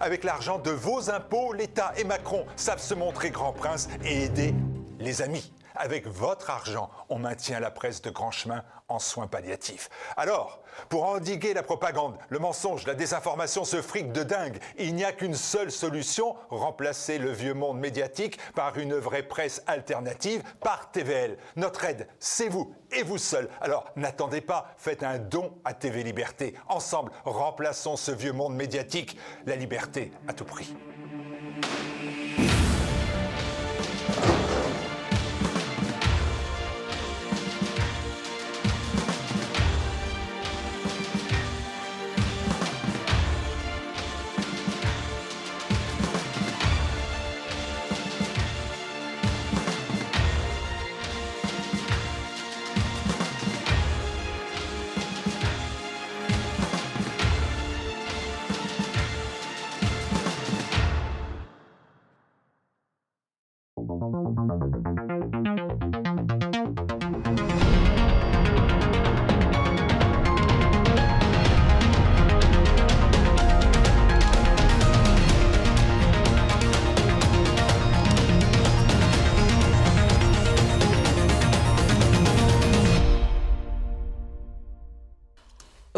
Avec l'argent de vos impôts, l'État et Macron savent se montrer grands princes et aider les amis. Avec votre argent, on maintient la presse de grand chemin en soins palliatifs. Alors, pour endiguer la propagande, le mensonge, la désinformation, ce fric de dingue, il n'y a qu'une seule solution, remplacer le vieux monde médiatique par une vraie presse alternative, par TVL. Notre aide, c'est vous et vous seul. Alors, n'attendez pas, faites un don à TV Liberté. Ensemble, remplaçons ce vieux monde médiatique. La liberté à tout prix.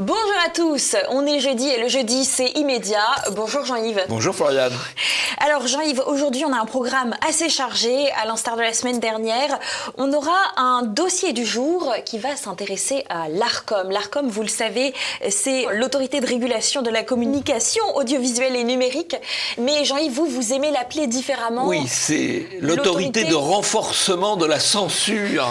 Bonjour à tous, on est jeudi et le jeudi c'est immédiat. Bonjour Jean-Yves. Bonjour Floriane. Alors Jean-Yves, aujourd'hui on a un programme assez chargé, à l'instar de la semaine dernière. On aura un dossier du jour qui va s'intéresser à l'Arcom. L'Arcom, vous le savez, c'est l'autorité de régulation de la communication audiovisuelle et numérique. Mais Jean-Yves, vous aimez l'appeler différemment. Oui, c'est l'autorité de renforcement de la censure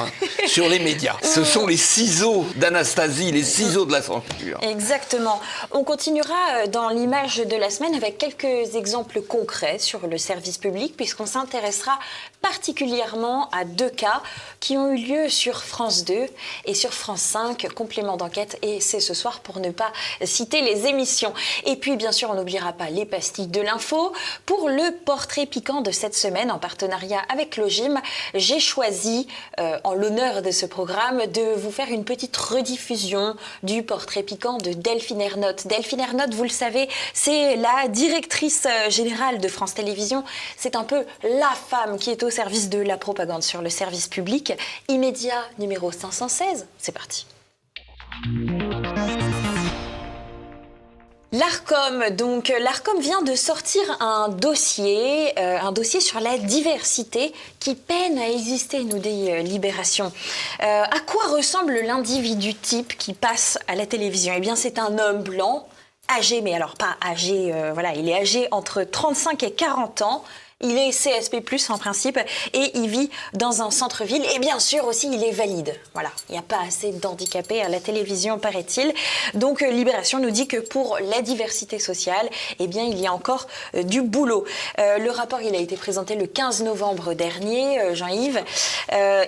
sur les médias. Ce sont les ciseaux d'Anastasie, les ciseaux de la censure. Exactement. On continuera dans l'image de la semaine avec quelques exemples concrets sur le service public, puisqu'on s'intéressera particulièrement à deux cas qui ont eu lieu sur France 2 et sur France 5, complément d'enquête, et c'est ce soir pour ne pas citer les émissions. Et puis bien sûr, on n'oubliera pas les pastilles de l'info. Pour le portrait piquant de cette semaine, en partenariat avec Logim, j'ai choisi, en l'honneur de ce programme, de vous faire une petite rediffusion du portrait piquant de Delphine Ernotte. Delphine Ernotte, vous le savez, c'est la directrice générale de France Télévisions. C'est un peu la femme qui est au service de la propagande sur le service public. Immédiat numéro 516, c'est parti. L'Arcom, donc l'Arcom vient de sortir un dossier sur la diversité qui peine à exister, nous dit Libération. À quoi ressemble l'individu type qui passe à la télévision ? Eh bien, c'est un homme blanc, âgé, mais alors pas âgé, il est âgé entre 35 et 40 ans. Il est CSP+, en principe, et il vit dans un centre-ville. Et bien sûr aussi, il est valide. Voilà, il n'y a pas assez d'handicapés à la télévision, paraît-il. Donc, Libération nous dit que pour la diversité sociale, eh bien, il y a encore du boulot. Le rapport, il a été présenté le 15 novembre dernier, Jean-Yves.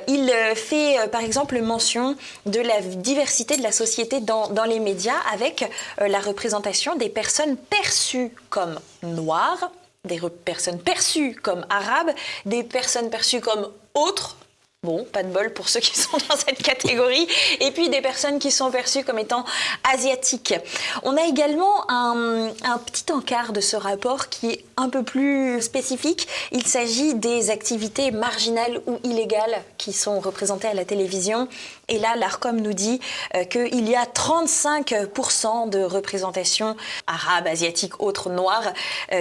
Il fait, par exemple, mention de la diversité de la société dans les médias, avec la représentation des personnes perçues comme noires, des personnes perçues comme arabes, des personnes perçues comme autres. Bon, pas de bol pour ceux qui sont dans cette catégorie. Et puis des personnes qui sont perçues comme étant asiatiques. On a également un petit encart de ce rapport qui est un peu plus spécifique. Il s'agit des activités marginales ou illégales qui sont représentées à la télévision. Et là, l'Arcom nous dit qu'il y a 35% de représentation arabe, asiatique, autres, noire,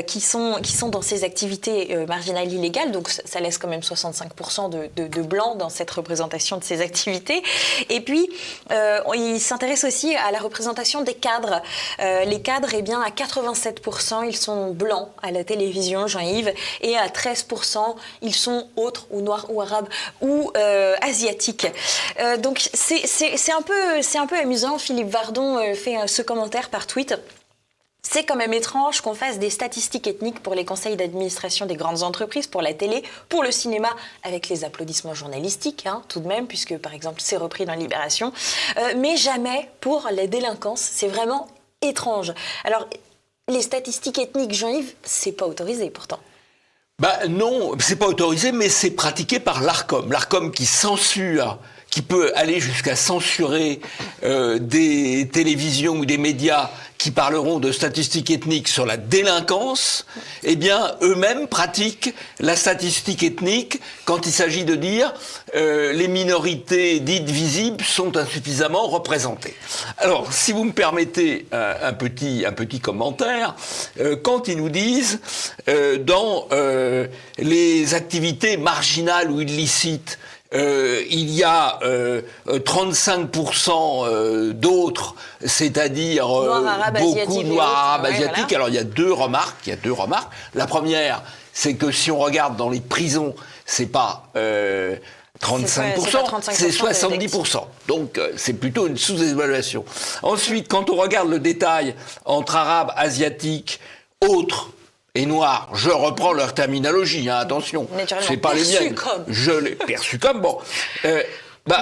qui sont dans ces activités marginales illégales. Donc ça laisse quand même 65% de blancs dans cette représentation de ces activités. Et puis, il s'intéresse aussi à la représentation des cadres. Les cadres, eh bien, à 87%, ils sont blancs à la télévision, Jean-Yves, et à 13%, ils sont autres ou noirs ou arabes ou asiatiques. Donc, c'est un peu amusant. Philippe Vardon fait ce commentaire par tweet. C'est quand même étrange qu'on fasse des statistiques ethniques pour les conseils d'administration des grandes entreprises, pour la télé, pour le cinéma, avec les applaudissements journalistiques, tout de même, puisque par exemple c'est repris dans Libération, mais jamais pour la délinquance. C'est vraiment étrange. Alors, les statistiques ethniques, Jean-Yves, c'est pas autorisé pourtant. Non, c'est pas autorisé, mais c'est pratiqué par l'Arcom. L'Arcom qui censure, qui peut aller jusqu'à censurer des télévisions ou des médias qui parleront de statistiques ethniques sur la délinquance, eh bien, eux-mêmes pratiquent la statistique ethnique quand il s'agit de dire les minorités dites visibles sont insuffisamment représentées. Alors, si vous me permettez un petit commentaire, quand ils nous disent dans les activités marginales ou illicites, il y a 35% d'autres, c'est-à-dire beaucoup de noirs arabes asiatiques. Voilà. Alors il y a deux remarques. La première, c'est que si on regarde dans les prisons, c'est pas 35%, c'est 70%. Donc c'est plutôt une sous-évaluation. Ensuite, quand on regarde le détail entre arabes, asiatiques, autres et noirs, je reprends leur terminologie, hein, attention, c'est pas les miennes. Je l'ai perçu comme bon.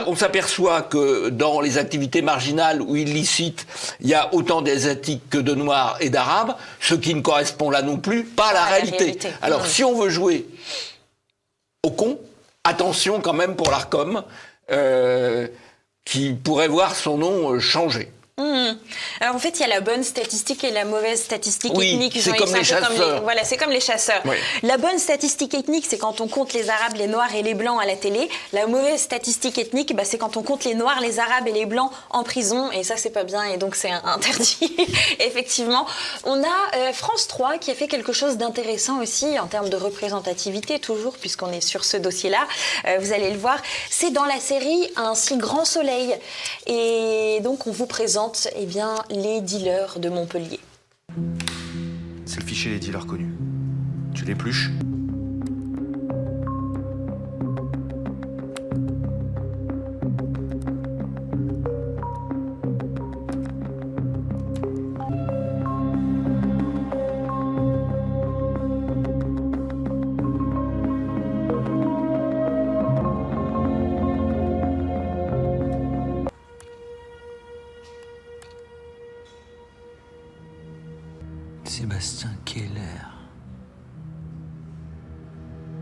On s'aperçoit que dans les activités marginales ou illicites, il y a autant d'asiatiques que de noirs et d'arabes, ce qui ne correspond là non plus pas à la réalité. Alors, si on veut jouer au con, attention quand même pour l'Arcom, qui pourrait voir son nom changer. Alors en fait, il y a la bonne statistique et la mauvaise statistique ethnique. C'est comme les chasseurs. Voilà, c'est comme les chasseurs. Oui. La bonne statistique ethnique, c'est quand on compte les Arabes, les Noirs et les Blancs à la télé. La mauvaise statistique ethnique, c'est quand on compte les Noirs, les Arabes et les Blancs en prison. Et ça, c'est pas bien et donc c'est interdit. Effectivement. On a France 3 qui a fait quelque chose d'intéressant aussi en termes de représentativité, toujours, puisqu'on est sur ce dossier-là. Vous allez le voir. C'est dans la série Un si grand soleil. Et donc, on vous présente les dealers de Montpellier. C'est le fichier des dealers connus. Tu l'épluches ?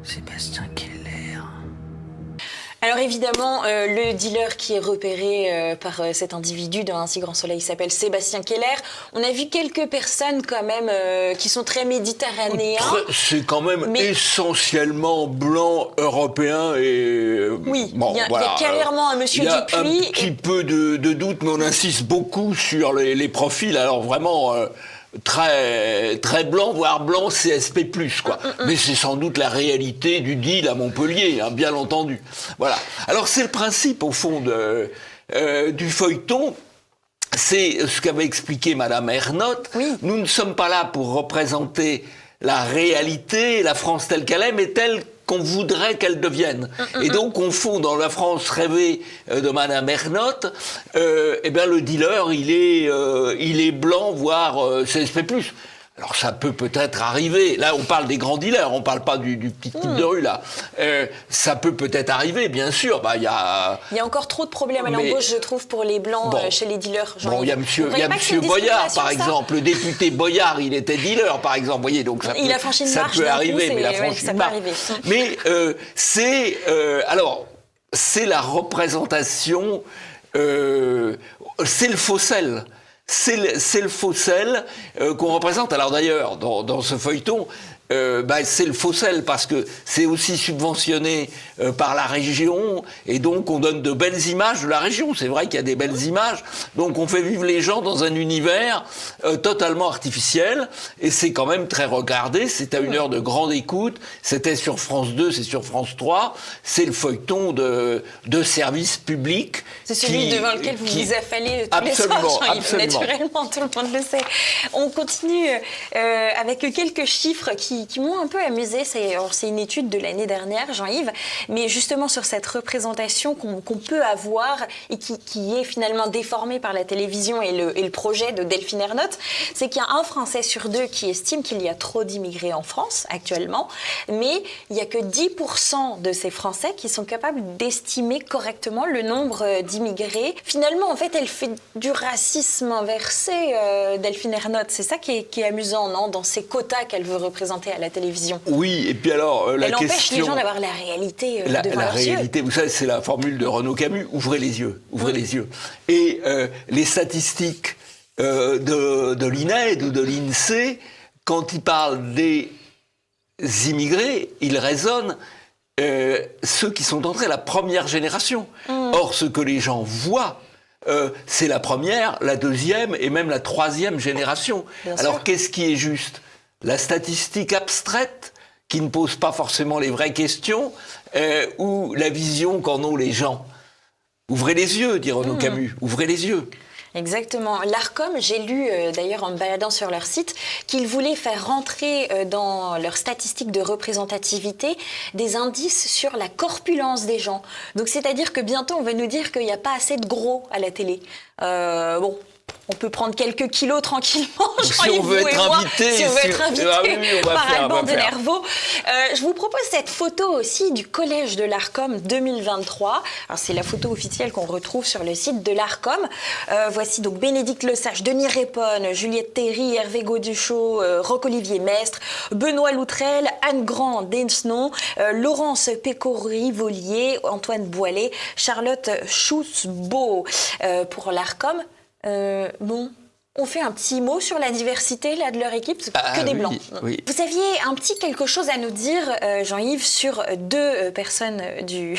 Sébastien Keller. Alors évidemment, le dealer qui est repéré par cet individu dans Un si grand soleil s'appelle Sébastien Keller. On a vu quelques personnes quand même qui sont très méditerranéens. C'est quand même essentiellement blanc, européen et... Oui, il y a clairement un monsieur Dupuis. Il y a un petit peu de doute, mais on insiste beaucoup sur les profils. Alors vraiment... très blanc, voire blanc CSP+, quoi. Mais c'est sans doute la réalité du deal à Montpellier, hein, bien entendu. Voilà. Alors c'est le principe, au fond, du feuilleton. C'est ce qu'avait expliqué Madame Ernotte. Oui. Nous ne sommes pas là pour représenter la réalité, la France telle qu'elle est, mais telle qu'on voudrait qu'elle devienne. Et donc, on fond dans la France rêvée de Madame Ernotte, le dealer, il est blanc, voire CSP+. Alors, ça peut-être arriver. Là, on parle des grands dealers, on parle pas du petit type de rue, là. Ça peut-être arriver, bien sûr. Il y a encore trop de problèmes à l'embauche, je trouve, pour les blancs chez les dealers. Il y a monsieur Boyard, par exemple. Le député Boyard, il était dealer, par exemple. Vous voyez, donc il a franchi une marche. Ça peut arriver, mais il a franchi une marche. Mais c'est la représentation, c'est le faux sel. C'est le faux sel qu'on représente. Alors d'ailleurs, dans ce feuilleton, c'est le faux sel parce que c'est aussi subventionné par la région et donc on donne de belles images de la région. C'est vrai qu'il y a des belles images. Donc on fait vivre les gens dans un univers totalement artificiel et c'est quand même très regardé. C'est à une heure de grande écoute. C'était sur France 2, c'est sur France 3. C'est le feuilleton de service public. C'est celui devant lequel vous vous affalez tous les soirs, Jean-Yves. Naturellement, tout le monde le sait. On continue avec quelques chiffres qui m'ont un peu amusé. C'est une étude de l'année dernière, Jean-Yves, mais justement sur cette représentation qu'on peut avoir et qui est finalement déformée par la télévision et le projet de Delphine Ernotte, c'est qu'il y a un Français sur deux qui estime qu'il y a trop d'immigrés en France actuellement, mais il n'y a que 10% de ces Français qui sont capables d'estimer correctement le nombre d'immigrés. Finalement, en fait, elle fait du racisme inversé, Delphine Ernotte. C'est ça qui est amusant, non, dans ces quotas qu'elle veut représenter à la télévision. Oui, et puis alors, la question... Elle empêche les gens d'avoir la réalité devant leurs yeux. La réalité, vous savez, c'est la formule de Renaud Camus, ouvrez les yeux, ouvrez les yeux. Et les statistiques de l'INED ou de l'INSEE, quand il parle des immigrés, il raisonne ceux qui sont entrés à la première génération. Or, ce que les gens voient, c'est la première, la deuxième et même la troisième génération. Bien Alors, sûr. qu'est-ce qui est juste ? La statistique abstraite, qui ne pose pas forcément les vraies questions, ou la vision qu'en ont les gens ? Ouvrez les yeux, dit Renaud Camus, ouvrez les yeux. Exactement. L'ARCOM, j'ai lu d'ailleurs en me baladant sur leur site qu'ils voulaient faire rentrer dans leurs statistiques de représentativité des indices sur la corpulence des gens. Donc c'est-à-dire que bientôt on va nous dire qu'il n'y a pas assez de gros à la télé. Bon. On peut prendre quelques kilos tranquillement. Si on veut être invité, si on veut être invité par Alban de Nervaux. Je vous propose cette photo aussi du collège de l'ARCOM 2023. Alors c'est la photo officielle qu'on retrouve sur le site de l'ARCOM. Voici donc Bénédicte Lesage, Denis Réponne, Juliette Théry, Hervé Gauduchot, Roch-Olivier Mestre, Benoît Loutrel, Anne Grand d'Ensnon, Laurence Péco-Rivolier, Antoine Boilet, Charlotte Schutz-Beau pour l'ARCOM. Bon, on fait un petit mot sur la diversité là, de leur équipe, c'est que des blancs. Oui. Vous aviez un petit quelque chose à nous dire, Jean-Yves, sur deux personnes du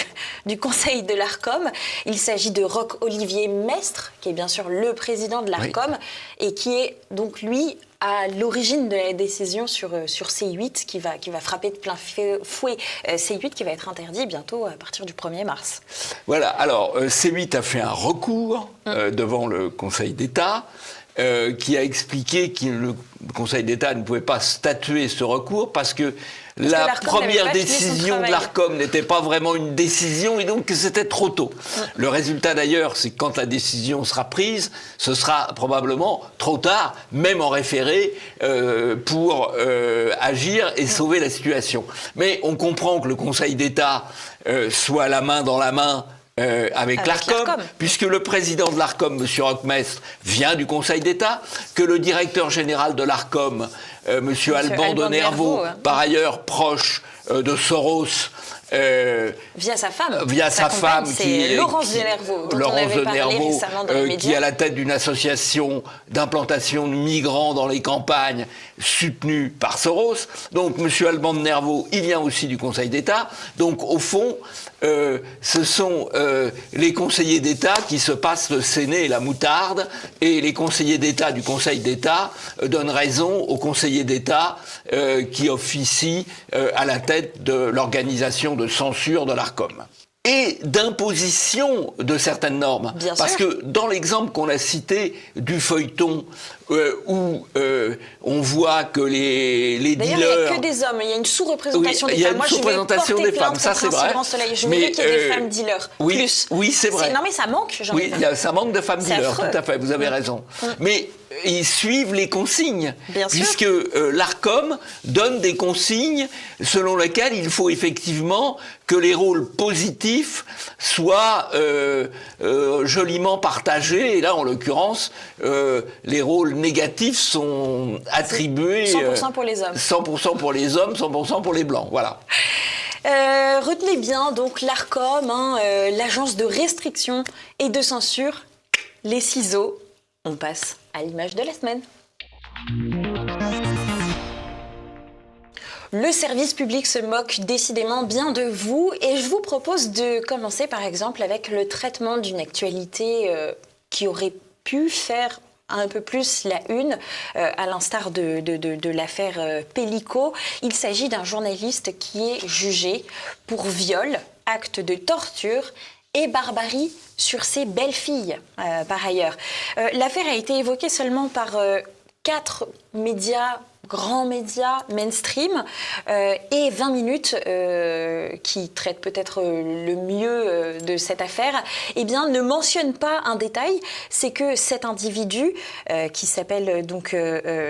conseil de l'ARCOM. Il s'agit de Roch-Olivier Mestre, qui est bien sûr le président de l'ARCOM, et qui est donc lui à l'origine de la décision sur C8 qui va frapper de plein fouet C8 qui va être interdit bientôt à partir du 1er mars. Voilà, alors C8 a fait un recours devant le Conseil d'État qui a expliqué que le Conseil d'État ne pouvait pas statuer ce recours parce que la première décision de l'ARCOM n'était pas vraiment une décision et donc c'était trop tôt. Le résultat d'ailleurs, c'est que quand la décision sera prise, ce sera probablement trop tard, même en référé, pour agir et sauver la situation. Mais on comprend que le Conseil d'État soit la main dans la main avec l'ARCOM, puisque le président de l'ARCOM, M. Roch-Mestre, vient du Conseil d'État, que le directeur général de l'ARCOM, M. Alban de Nervaux, par ailleurs proche de Soros, via sa femme, qui est Laurence de Nervaux, dont on avait parlé récemment dans les médias, qui est à la tête d'une association d'implantation de migrants dans les campagnes soutenue par Soros. Donc M. Alban de Nervaux, il vient aussi du Conseil d'État. Donc au fond, ce sont les conseillers d'État qui se passent le séné et la moutarde, et les conseillers d'État du Conseil d'État donnent raison aux conseillers d'État qui officient à la tête de l'organisation de censure de l'ARCOM. Et d'imposition de certaines normes. Parce que dans l'exemple qu'on a cité du feuilleton, où on voit que les dealers... D'ailleurs, il n'y a que des hommes, il y a une sous-représentation des femmes. Il y a une sous-représentation des femmes, ça c'est vrai. Je voudrais qu'il y ait des femmes dealers. Oui, c'est vrai. Non mais ça manque, ça manque de femmes dealers, tout à fait, vous avez raison. Mais ils suivent les consignes, puisque l'ARCOM donne des consignes selon lesquelles il faut effectivement que les rôles positifs soient joliment partagés. Et là, en l'occurrence, les rôles négatifs sont attribués... 100% pour les hommes. 100% pour les hommes, 100% pour les blancs, voilà. Retenez bien, donc l'ARCOM, l'agence de restriction et de censure, les ciseaux. On passe à l'image de la semaine. Le service public se moque décidément bien de vous et je vous propose de commencer par exemple avec le traitement d'une actualité qui aurait pu faire un peu plus la une, à l'instar de l'affaire Pellico. Il s'agit d'un journaliste qui est jugé pour viol, acte de torture et barbarie sur ses belles-filles, par ailleurs. L'affaire a été évoquée seulement par 4 médias, grands médias mainstream, et 20 minutes, qui traitent peut-être le mieux de cette affaire, eh bien, ne mentionne pas un détail, c'est que cet individu, qui s'appelle donc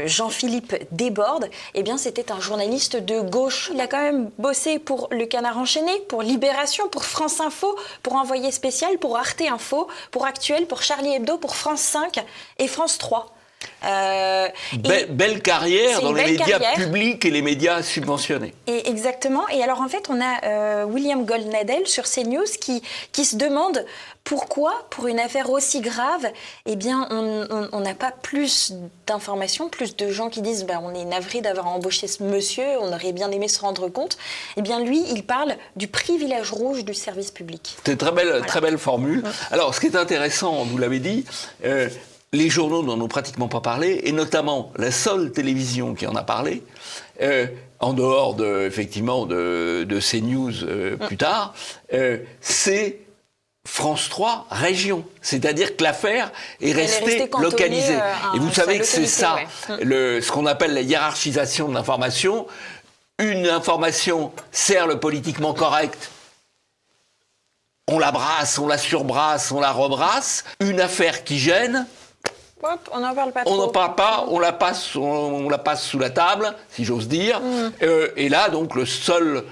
Jean-Philippe Desbordes, eh bien, c'était un journaliste de gauche. Il a quand même bossé pour Le Canard enchaîné, pour Libération, pour France Info, pour Envoyé spécial, pour Arte Info, pour Actuel, pour Charlie Hebdo, pour France 5 et France 3. Belle carrière dans les médias carrière. publics et les médias subventionnés. Et exactement. Et alors en fait, on a William Goldnadel sur CNews qui se demande pourquoi, pour une affaire aussi grave, eh bien, on n'a pas plus d'informations, plus de gens qui disent on est navré d'avoir embauché ce monsieur, on aurait bien aimé se rendre compte. Eh bien, lui, il parle du privilège rouge du service public. C'est une très belle formule. Alors, ce qui est intéressant, vous l'avez dit, les journaux n'en ont pratiquement pas parlé, et notamment la seule télévision qui en a parlé, en dehors effectivement de CNews plus tard, c'est France 3 Région. C'est-à-dire que l'affaire est restée localisée. Et vous savez que c'est ça, ce qu'on appelle la hiérarchisation de l'information. Une information sert le politiquement correct. On la brasse, on la surbrasse, on la rebrasse. Une affaire qui gêne, on n'en parle pas trop. On n'en parle pas, on la passe sous la table, si j'ose dire. Et là, donc, le seul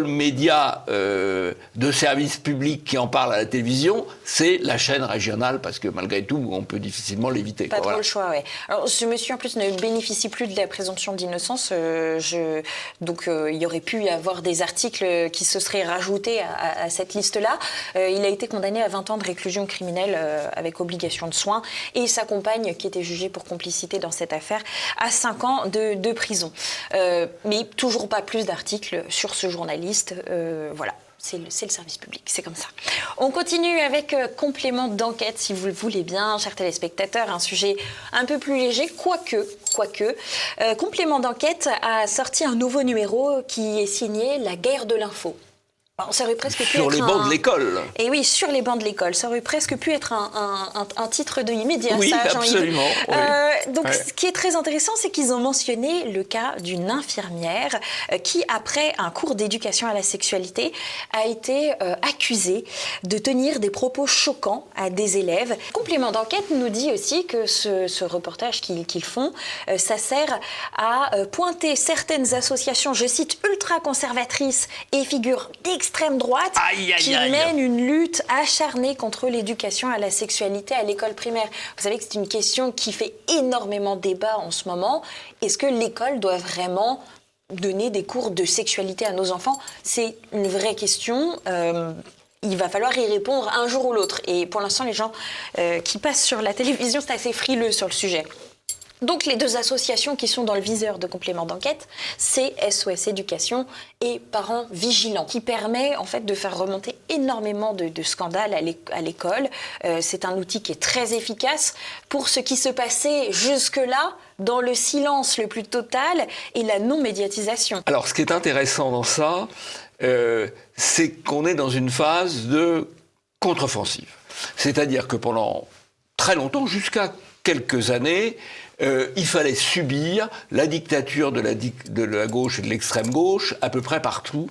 média de service public qui en parle à la télévision, c'est la chaîne régionale, parce que malgré tout, on peut difficilement l'éviter. Pas trop le choix, oui. Alors, ce monsieur, en plus, ne bénéficie plus de la présomption d'innocence. Donc, il y aurait pu y avoir des articles qui se seraient rajoutés à cette liste-là. Il a été condamné à 20 ans de réclusion criminelle avec obligation de soins. Et sa compagne, qui était jugée pour complicité dans cette affaire, à 5 ans de prison. Mais toujours pas plus d'articles sur ce journaliste, voilà, c'est le service public, c'est comme ça. On continue avec complément d'enquête, si vous le voulez bien, chers téléspectateurs, un sujet un peu plus léger, quoique. Complément d'enquête a sorti un nouveau numéro qui est signé La guerre de l'info. Alors, ça aurait presque pu sur les bancs de l'école. Et oui, sur les bancs de l'école. Ça aurait presque pu être un titre de immédiat. Oui, ça, absolument. Donc, ce qui est très intéressant, c'est qu'ils ont mentionné le cas d'une infirmière qui, après un cours d'éducation à la sexualité, a été accusée de tenir des propos choquants à des élèves. Complément d'enquête nous dit aussi que ce reportage qu'ils font, ça sert à pointer certaines associations, je cite, ultra-conservatrices et figures d'extrême droite qui mènent une lutte acharnée contre l'éducation à la sexualité à l'école primaire. Vous savez que c'est une question qui fait énormément débat en ce moment. Est-ce que l'école doit vraiment donner des cours de sexualité à nos enfants? C'est une vraie question. Il va falloir y répondre un jour ou l'autre. Et pour l'instant, les gens qui passent sur la télévision, c'est assez frileux sur le sujet. Donc les deux associations qui sont dans le viseur de complément d'enquête, c'est SOS Éducation et Parents Vigilants, qui permet en fait de faire remonter énormément de scandales à l'école. C'est un outil qui est très efficace pour ce qui se passait jusque-là dans le silence le plus total et la non-médiatisation. Alors ce qui est intéressant dans ça, c'est qu'on est dans une phase de contre-offensive. C'est-à-dire que pendant très longtemps, jusqu'à quelques années, il fallait subir la dictature de la gauche et de l'extrême gauche à peu près partout,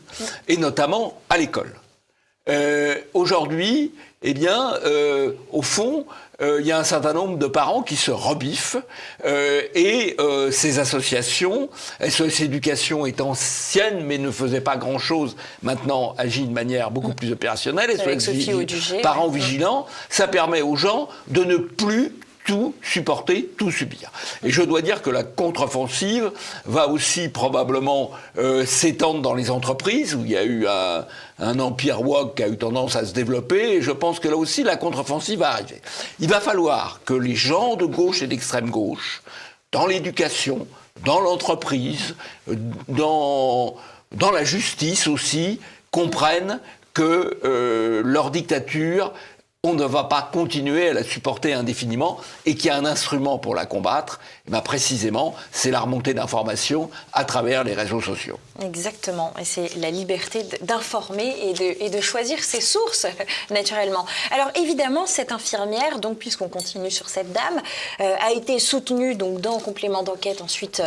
et notamment à l'école. Aujourd'hui, eh bien, au fond, il y a un certain nombre de parents qui se rebiffent et ces associations, SOS Éducation est ancienne mais ne faisait pas grand-chose, maintenant agit de manière beaucoup plus opérationnelle, SOS Parents Vigilants, ça permet aux gens de ne plus tout supporter, tout subir. Et je dois dire que la contre-offensive va aussi probablement s'étendre dans les entreprises, où il y a eu un empire woke qui a eu tendance à se développer, et je pense que là aussi la contre-offensive va arriver. Il va falloir que les gens de gauche et d'extrême gauche, dans l'éducation, dans l'entreprise, dans la justice aussi, comprennent que leur dictature, on ne va pas continuer à la supporter indéfiniment et qu'il y a un instrument pour la combattre, et bien précisément, c'est la remontée d'informations à travers les réseaux sociaux. Exactement, et c'est la liberté d'informer et de choisir ses sources, naturellement. Alors évidemment, cette infirmière, donc puisqu'on continue sur cette dame, a été soutenue donc, dans complément d'enquête ensuite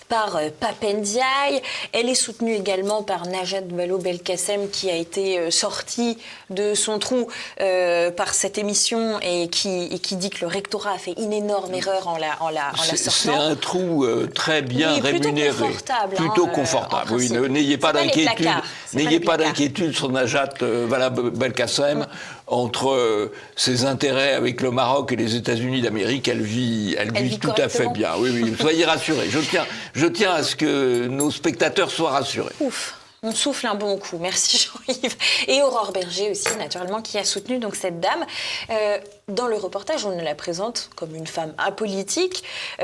par Pape Ndiaye. Elle est soutenue également par Najat Vallaud-Belkacem qui a été sortie de son trou par par cette émission et qui dit que le rectorat a fait une énorme erreur en la sortant. C'est un trou très bien rémunéré. Plutôt confortable. Oui, n'ayez pas d'inquiétude. N'ayez pas d'inquiétude sur Najat Vallaud-Belkacem. Entre ses intérêts avec le Maroc et les États-Unis d'Amérique, elle vit tout à fait bien. Oui, soyez rassurés. Je tiens à ce que nos spectateurs soient rassurés. Ouf. On souffle un bon coup. Merci Jean-Yves. Et Aurore Berger aussi, naturellement, qui a soutenu donc cette dame. Dans le reportage, on la présente comme une femme apolitique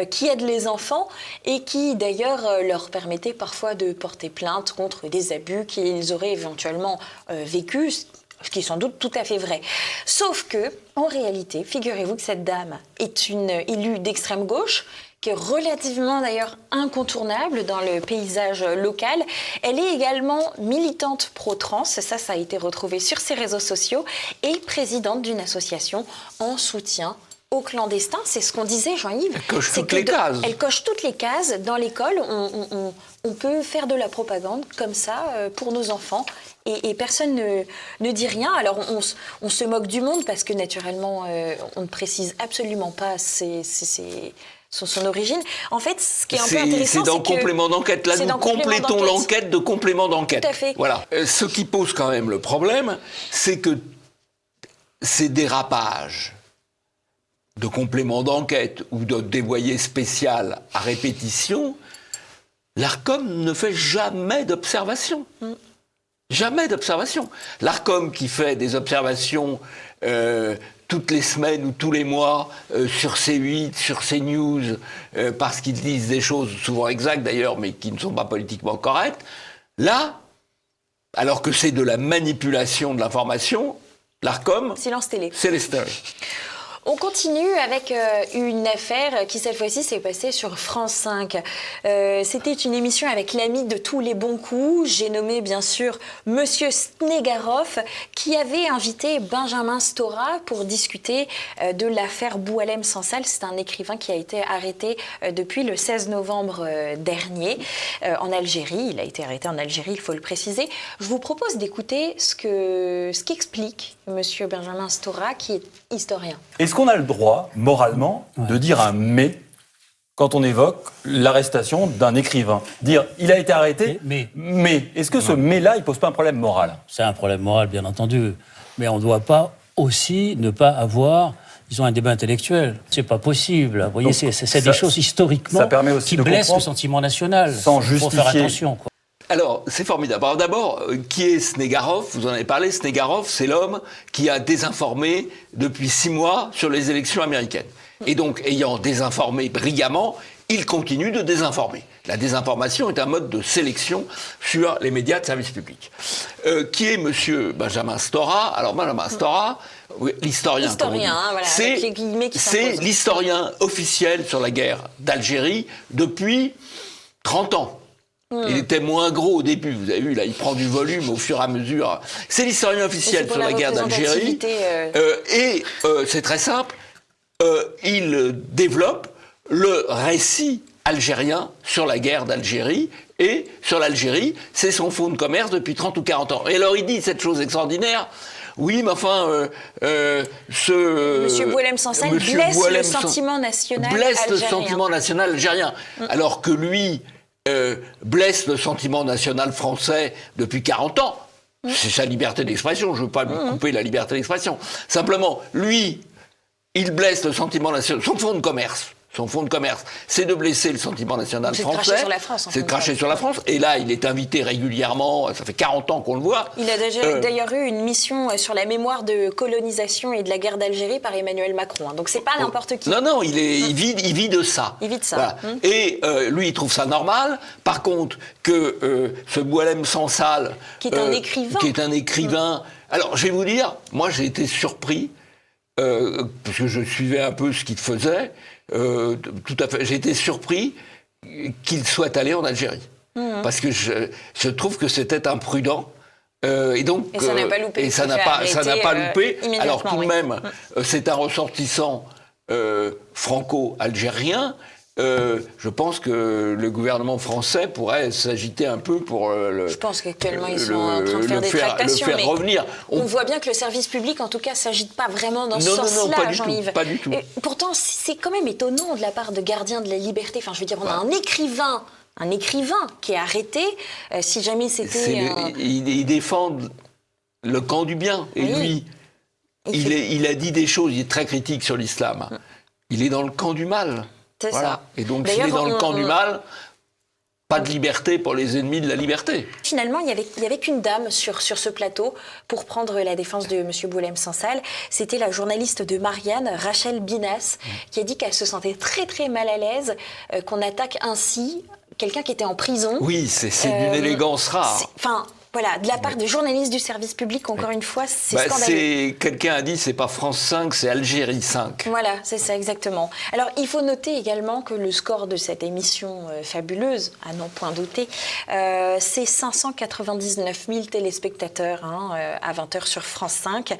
qui aide les enfants et qui, d'ailleurs, leur permettait parfois de porter plainte contre des abus qu'ils auraient éventuellement vécus, ce qui est sans doute tout à fait vrai. Sauf que, en réalité, figurez-vous que cette dame est une élue d'extrême gauche, qui est relativement d'ailleurs incontournable dans le paysage local. Elle est également militante pro-trans, ça a été retrouvé sur ses réseaux sociaux, et présidente d'une association en soutien aux clandestins. C'est ce qu'on disait, Jean-Yves. Elle coche toutes les cases. Elle coche toutes les cases. Dans l'école, on peut faire de la propagande comme ça pour nos enfants. Et personne ne dit rien. Alors, on se moque du monde parce que, naturellement, on ne précise absolument pas son origine. En fait, ce qui est un peu intéressant, c'est dans complément d'enquête. Là, nous complétons l'enquête de complément d'enquête. Tout à fait. Voilà. Ce qui pose quand même le problème, c'est que ces dérapages de complément d'enquête ou de dévoyé spécial à répétition, l'ARCOM ne fait jamais d'observation. Jamais d'observation. L'ARCOM qui fait des observations toutes les semaines ou tous les mois sur C8, sur CNews, parce qu'ils disent des choses souvent exactes d'ailleurs, mais qui ne sont pas politiquement correctes, là, alors que c'est de la manipulation de l'information, l'ARCOM, silence télé. C'est les stories. On continue avec une affaire qui, cette fois-ci, s'est passée sur France 5. C'était une émission avec l'ami de tous les bons coups. J'ai nommé, bien sûr, Monsieur Snegarov, qui avait invité Benjamin Stora pour discuter de l'affaire Boualem Sansal. C'est un écrivain qui a été arrêté depuis le 16 novembre dernier en Algérie. Il a été arrêté en Algérie, il faut le préciser. Je vous propose d'écouter ce qu'explique Monsieur Benjamin Stora, qui est historien. Est-ce qu'on a le droit, moralement, de dire un « mais » quand on évoque l'arrestation d'un écrivain? Dire « il a été arrêté, mais est-ce que ce « mais-là, il pose pas un problème moral ?» C'est un problème moral, bien entendu. Mais on ne doit pas aussi ne pas avoir, disons, un débat intellectuel. C'est pas possible. Vous voyez, c'est des choses historiquement qui blessent le sentiment national. Sans justifier. Il faut faire attention, quoi. Alors, c'est formidable. Alors d'abord, qui est Snegarov? Vous en avez parlé. Snegarov, c'est l'homme qui a désinformé depuis 6 mois sur les élections américaines. Et donc, ayant désinformé brillamment, il continue de désinformer. La désinformation est un mode de sélection sur les médias de service public. Qui est Monsieur Benjamin Stora? Alors, Benjamin Stora, l'historien, voilà, c'est l'historien officiel sur la guerre d'Algérie depuis 30 ans. Il était moins gros au début, vous avez vu, là, il prend du volume au fur et à mesure. C'est l'historien officiel sur la guerre d'Algérie. Et c'est très simple, il développe le récit algérien sur la guerre d'Algérie. Et sur l'Algérie, c'est son fonds de commerce depuis 30 ou 40 ans. Et alors il dit cette chose extraordinaire. Oui, mais enfin, Monsieur Boualem Sansal blesse le sentiment national algérien. Blesse le sentiment national algérien. Alors que lui... blesse le sentiment national français depuis 40 ans. C'est sa liberté d'expression, je ne veux pas lui couper la liberté d'expression. Simplement, lui, il blesse le sentiment national, son fonds de commerce, c'est de blesser le sentiment national français. C'est de cracher sur la France. C'est de cracher sur la France. Et là, il est invité régulièrement, ça fait 40 ans qu'on le voit. Il a d'ailleurs eu une mission sur la mémoire de colonisation et de la guerre d'Algérie par Emmanuel Macron. Donc c'est pas n'importe qui. Non, il vit de ça. Il vit de ça. Voilà. Et lui, il trouve ça normal. Par contre, que ce Boualem Sansal... Qui est un écrivain. Alors, je vais vous dire, moi, j'ai été surpris, parce que je suivais un peu ce qu'il faisait... tout à fait. J'ai été surpris qu'il soit allé en Algérie. Parce que je trouve que c'était imprudent. Et ça n'a pas loupé. Et ça n'a pas loupé. Alors tout de même, c'est un ressortissant franco-algérien. je pense que le gouvernement français pourrait s'agiter un peu pour Je pense qu'actuellement, ils sont en train de faire des tractations. Le faire revenir. On voit bien que le service public, en tout cas, ne s'agite pas vraiment dans ce sens-là, Jean-Yves. Pas du tout. Et pourtant, c'est quand même étonnant de la part de gardiens de la liberté. Enfin, je veux dire, on a un écrivain qui est arrêté. Si jamais c'était... Il défend le camp du bien. Et lui, il a dit des choses, il est très critique sur l'islam. Il est dans le camp du mal. C'est ça. Et donc, s'il est dans le camp du mal, pas de liberté pour les ennemis de la liberté. Finalement, il y avait qu'une dame sur ce plateau pour prendre la défense de M. Boualem-Sansal. C'était la journaliste de Marianne, Rachel Binas, qui a dit qu'elle se sentait très très mal à l'aise qu'on attaque ainsi quelqu'un qui était en prison. Oui, c'est d'une élégance rare. Enfin, voilà, de la part des journalistes du service public, encore une fois, c'est scandaleux. Quelqu'un a dit, c'est pas France 5, c'est Algérie 5. Voilà, c'est ça, exactement. Alors, il faut noter également que le score de cette émission fabuleuse, à n'en point douter, c'est 599 000 téléspectateurs à 20h sur France 5,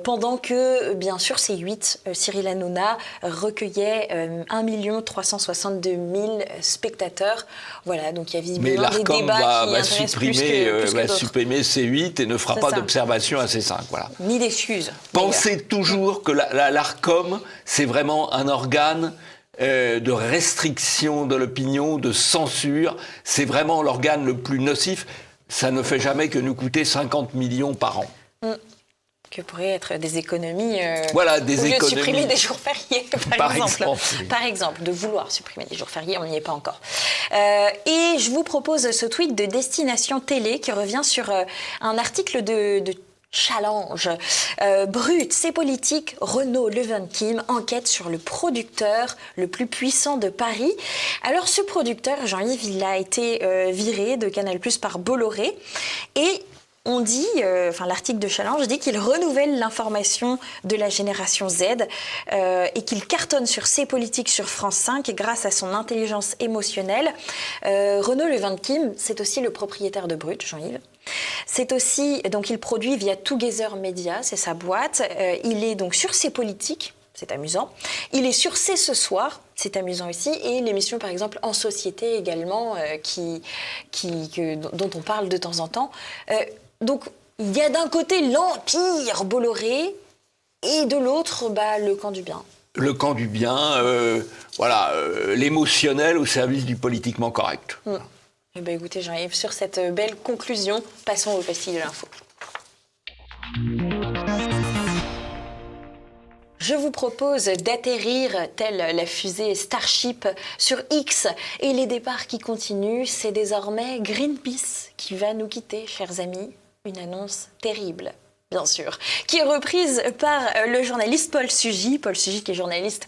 pendant que, bien sûr, C8, Cyril Hanouna, recueillait 1 362 000 spectateurs. Voilà, donc il y a visiblement des débats qui intéressent va supprimer C8 et ne fera pas d'observation à C5. Voilà. Ni d'excuses. Pensez toujours que l'ARCOM, c'est vraiment un organe de restriction de l'opinion, de censure. C'est vraiment l'organe le plus nocif. Ça ne fait jamais que nous coûter 50 millions par an. Que pourraient être des économies. Voilà, des économies. De supprimer des jours fériés, par exemple. Oui. Par exemple, de vouloir supprimer des jours fériés, on n'y est pas encore. Et je vous propose ce tweet de Destination Télé qui revient sur un article de Challenge. Brut, c'est politique, Renaud Levenkim enquête sur le producteur le plus puissant de Paris. Alors ce producteur, Jean-Yves, il a été viré de Canal+ par Bolloré et on dit, l'article de Challenge dit qu'il renouvelle l'information de la génération Z et qu'il cartonne sur ses politiques sur France 5 grâce à son intelligence émotionnelle. Renaud Levenkim, c'est aussi le propriétaire de Brut, Jean-Yves. C'est aussi, donc il produit via Together Media, c'est sa boîte. Il est donc sur ses politiques. C'est amusant. Il est sur C'est ce soir, c'est amusant aussi, et l'émission par exemple En Société également, dont on parle de temps en temps. Donc il y a d'un côté l'empire Bolloré et de l'autre le camp du bien. Le camp du bien, l'émotionnel au service du politiquement correct. Eh bien écoutez Jean-Yves, sur cette belle conclusion, passons au pastille de l'info. Je vous propose d'atterrir, telle la fusée Starship, sur X. Et les départs qui continuent, c'est désormais Greenpeace qui va nous quitter, chers amis. Une annonce terrible, bien sûr, qui est reprise par le journaliste Paul Sugy qui est journaliste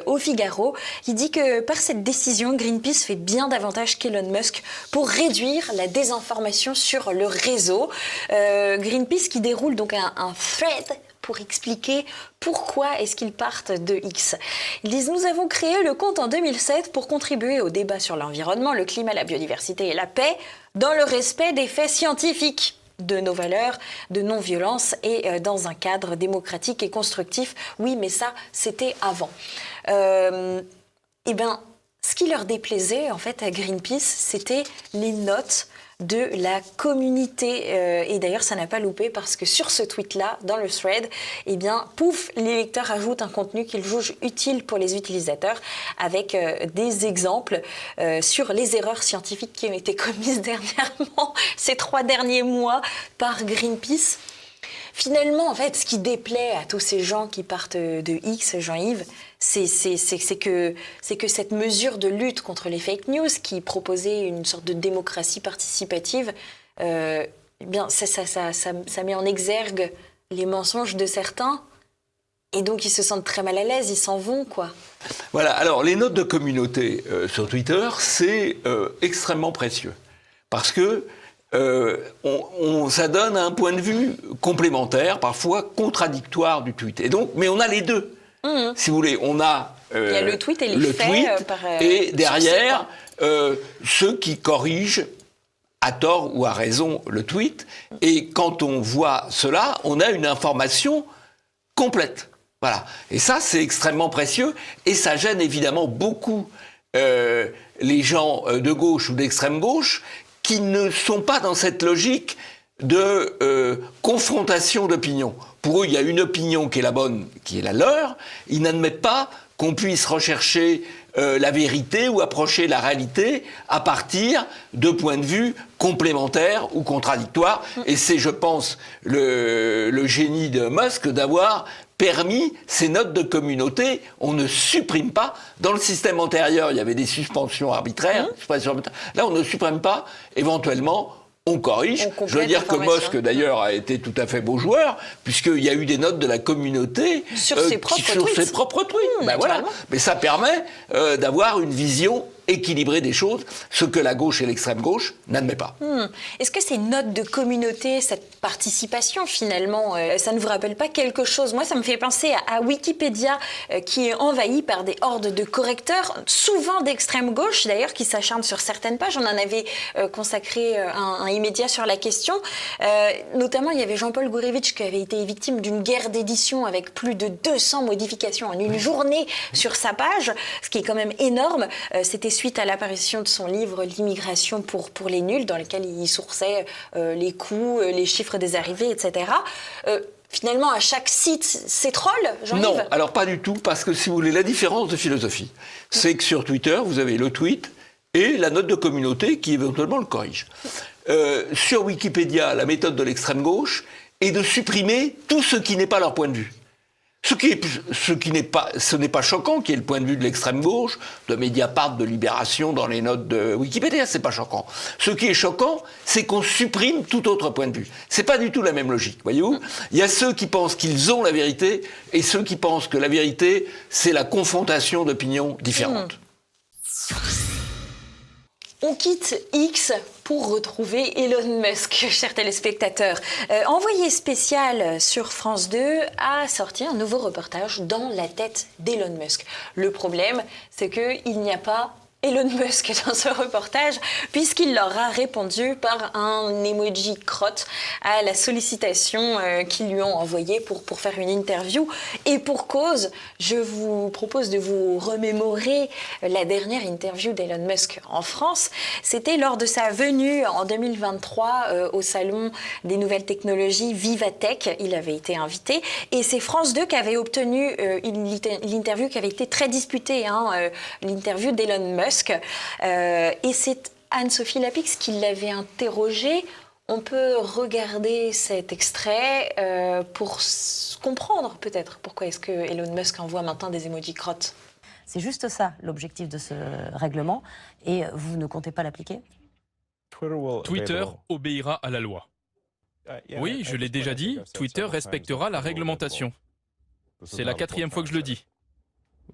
au Figaro, qui dit que par cette décision, Greenpeace fait bien davantage qu'Elon Musk pour réduire la désinformation sur le réseau. Greenpeace qui déroule donc un thread pour expliquer pourquoi est-ce qu'ils partent de X. Ils disent « Nous avons créé le compte en 2007 pour contribuer au débat sur l'environnement, le climat, la biodiversité et la paix dans le respect des faits scientifiques. De nos valeurs, de non-violence et dans un cadre démocratique et constructif. Oui, mais ça, c'était avant. » Ce qui leur déplaisait, en fait, à Greenpeace, c'était les notes de la communauté. Et d'ailleurs, ça n'a pas loupé parce que sur ce tweet-là, dans le thread, pouf, les lecteurs ajoutent un contenu qu'ils jugent utile pour les utilisateurs avec des exemples sur les erreurs scientifiques qui ont été commises dernièrement, ces 3 derniers mois, par Greenpeace. Finalement, en fait, ce qui déplaît à tous ces gens qui partent de X, Jean-Yves, c'est que cette mesure de lutte contre les fake news, qui proposait une sorte de démocratie participative, ça met en exergue les mensonges de certains, et donc ils se sentent très mal à l'aise, ils s'en vont, quoi. Voilà, alors les notes de communauté sur Twitter, c'est extrêmement précieux, parce que ça donne un point de vue complémentaire, parfois contradictoire du tweet. Et donc, mais on a les deux. Si vous voulez, on a il y a le tweet et les faits et derrière ceux qui corrigent à tort ou à raison le tweet. Et quand on voit cela, on a une information complète. Voilà. Et ça, c'est extrêmement précieux et ça gêne évidemment beaucoup les gens de gauche ou d'extrême gauche qui ne sont pas dans cette logique de confrontation d'opinion. Pour eux, il y a une opinion qui est la bonne, qui est la leur. Ils n'admettent pas qu'on puisse rechercher la vérité ou approcher la réalité à partir de points de vue complémentaires ou contradictoires. Et c'est, je pense, le génie de Musk d'avoir permis ces notes de communauté. On ne supprime pas. Dans le système antérieur, il y avait des suspensions arbitraires. Là, on ne supprime pas. Éventuellement, on corrige. Je veux dire que Musk, d'ailleurs, a été tout à fait beau joueur, puisqu'il y a eu des notes de la communauté sur ses propres tweets. Voilà. Mais ça permet d'avoir une vision équilibrée des choses, ce que la gauche et l'extrême gauche n'admettent pas. Est-ce que ces notes de communauté, cette participation finalement, ça ne vous rappelle pas quelque chose? Moi, ça me fait penser à Wikipédia qui est envahi par des hordes de correcteurs, souvent d'extrême gauche d'ailleurs, qui s'acharnent sur certaines pages. On en avait consacré un immédiat sur la question. Notamment, il y avait Jean-Paul Gourevitch qui avait été victime d'une guerre d'édition avec plus de 200 modifications en une journée sur sa page, ce qui est quand même énorme. C'était suite à l'apparition de son livre « L'immigration pour les nuls », dans lequel il sourçait les coûts, les chiffres des arrivées, etc. Finalement, à chaque site, c'est troll, Jean-Yves? Non, alors pas du tout, parce que si vous voulez, la différence de philosophie, c'est que sur Twitter, vous avez le tweet et la note de communauté qui éventuellement le corrige. Sur Wikipédia, la méthode de l'extrême gauche est de supprimer tout ce qui n'est pas leur point de vue. Ce n'est pas choquant qu'il y ait le point de vue de l'extrême gauche, de Mediapart, de Libération dans les notes de Wikipédia, c'est pas choquant. Ce qui est choquant, c'est qu'on supprime tout autre point de vue. C'est pas du tout la même logique, voyez-vous. Il y a ceux qui pensent qu'ils ont la vérité et ceux qui pensent que la vérité, c'est la confrontation d'opinions différentes. On quitte X pour retrouver Elon Musk, chers téléspectateurs. Envoyé spécial sur France 2 a sorti un nouveau reportage dans la tête d'Elon Musk. Le problème, c'est qu'il n'y a pas Elon Musk dans ce reportage, puisqu'il leur a répondu par un emoji crotte à la sollicitation qu'ils lui ont envoyée pour faire une interview. Et pour cause, je vous propose de vous remémorer la dernière interview d'Elon Musk en France. C'était lors de sa venue en 2023 au Salon des Nouvelles Technologies Vivatech. Il avait été invité. Et c'est France 2 qui avait obtenu l'interview qui avait été très disputée, l'interview d'Elon Musk. Et c'est Anne-Sophie Lapix qui l'avait interrogé. On peut regarder cet extrait pour comprendre peut-être pourquoi est-ce que Elon Musk envoie maintenant des emojis crottes. C'est juste ça l'objectif de ce règlement et vous ne comptez pas l'appliquer? Twitter obéira à la loi. Oui, je l'ai déjà dit, Twitter respectera la réglementation. C'est la 4e fois que je le dis.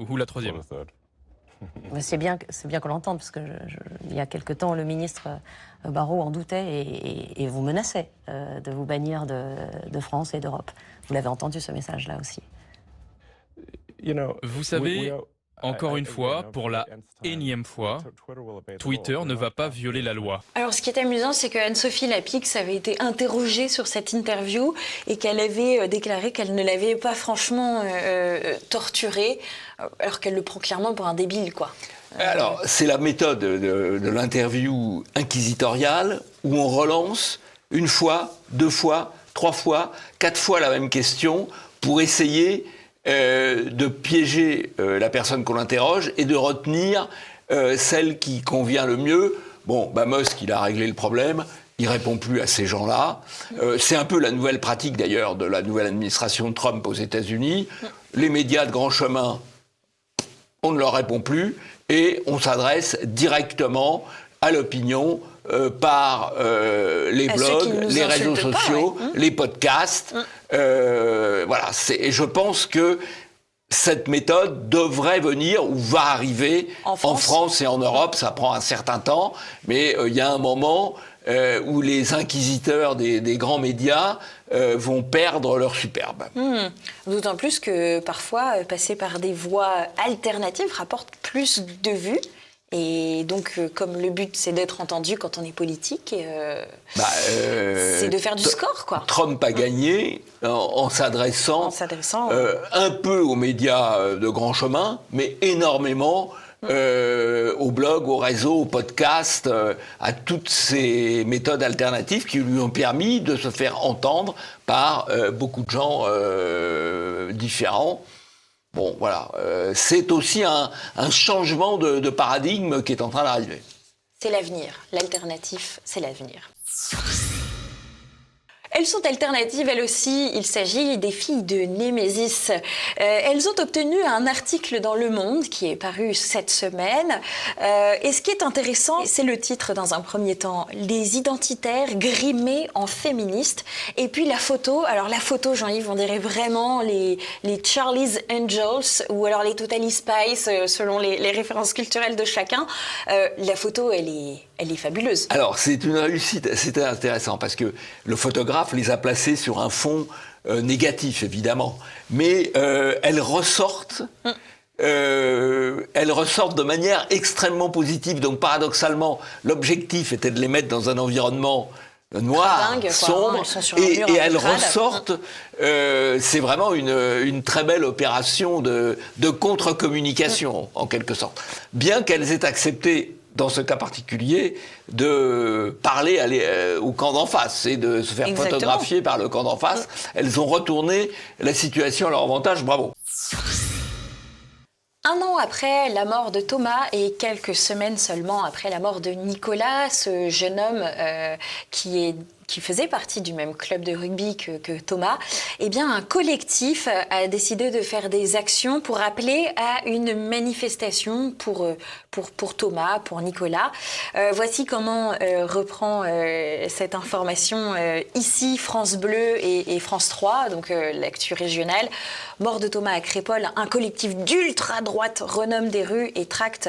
Ou la 3e. C'est bien qu'on l'entende, parce que il y a quelque temps, le ministre Barrot en doutait et vous menaçait de vous bannir de France et d'Europe. Vous l'avez entendu, ce message-là aussi. Vous savez, encore une fois, pour la énième fois, Twitter ne va pas violer la loi. Alors, ce qui est amusant, c'est que Anne-Sophie Lapix avait été interrogée sur cette interview et qu'elle avait déclaré qu'elle ne l'avait pas franchement torturé, alors qu'elle le prend clairement pour un débile, quoi. Alors, c'est la méthode de l'interview inquisitoriale où on relance une fois, 2 fois, 3 fois, 4 fois la même question pour essayer de piéger la personne qu'on interroge et de retenir celle qui convient le mieux. Bon, Musk, il a réglé le problème, il répond plus à ces gens-là. C'est un peu la nouvelle pratique d'ailleurs de la nouvelle administration de Trump aux États-Unis. Les médias de grand chemin, on ne leur répond plus et on s'adresse directement à l'opinion par les blogs, les réseaux sociaux, les podcasts. Voilà, et je pense que cette méthode devrait venir ou va arriver en France et en Europe. Ça prend un certain temps, mais il y a un moment où les inquisiteurs des grands médias vont perdre leur superbe. D'autant plus que parfois, passer par des voies alternatives rapporte plus de vues Et donc, comme le but, c'est d'être entendu quand on est politique, c'est de faire du score, quoi. Trump a gagné en s'adressant un peu aux médias de grand chemin, mais énormément aux blogs, aux réseaux, aux podcasts, à toutes ces méthodes alternatives qui lui ont permis de se faire entendre par beaucoup de gens différents. Bon, voilà, c'est aussi un changement de paradigme qui est en train d'arriver. C'est l'avenir. L'alternative, c'est l'avenir. Elles sont alternatives, elles aussi. Il s'agit des filles de Némésis. Elles ont obtenu un article dans Le Monde qui est paru cette semaine. Et ce qui est intéressant, c'est le titre dans un premier temps. Les identitaires grimés en féministes. Et puis la photo. Alors la photo, Jean-Yves, on dirait vraiment les Charlie's Angels ou alors les Totally Spice, selon les références culturelles de chacun. La photo, elle est fabuleuse. Alors, c'est une réussite. C'était intéressant parce que le photographe les a placés sur un fond négatif, évidemment. Mais elles ressortent de manière extrêmement positive. Donc, paradoxalement, l'objectif était de les mettre dans un environnement noir, sombre, et elles ressortent. C'est vraiment une très belle opération de contre-communication, en quelque sorte. Bien qu'elles aient accepté, dans ce cas particulier, de parler au camp d'en face et de se faire photographier par le camp d'en face. Elles ont retourné la situation à leur avantage. Bravo. 1 an après la mort de Thomas et quelques semaines seulement après la mort de Nicolas, ce jeune homme qui faisait partie du même club de rugby que Thomas, eh bien un collectif a décidé de faire des actions pour appeler à une manifestation pour Thomas, pour Nicolas. Voici comment reprend cette information ici France Bleu et France 3, donc l'actu régionale. Mort de Thomas à Crépol, un collectif d'ultra-droite renomme des rues et tracte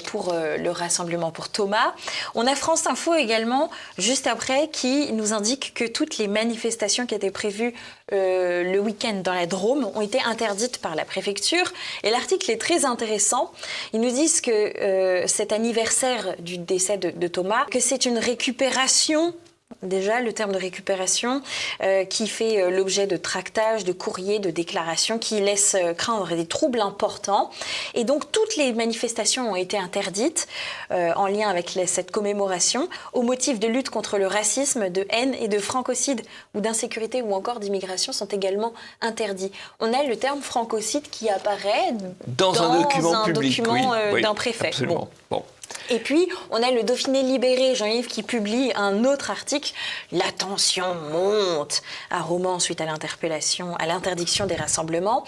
pour le rassemblement pour Thomas. On a France Info également, juste après, qui nous indique que toutes les manifestations qui étaient prévues le week-end dans la Drôme ont été interdites par la préfecture. Et l'article est très intéressant. Ils nous disent que cet anniversaire du décès de Thomas, que c'est une récupération. Déjà, le terme de récupération qui fait l'objet de tractages, de courriers, de déclarations qui laissent craindre des troubles importants. Et donc, toutes les manifestations ont été interdites en lien avec cette commémoration au motif de lutte contre le racisme, de haine et de francocide ou d'insécurité ou encore d'immigration sont également interdits. On a le terme francocide qui apparaît dans un document public, d'un préfet. Absolument. Bon. Et puis, on a le Dauphiné libéré, Jean-Yves, qui publie un autre article. La tension monte. Un roman suite à l'interdiction des rassemblements.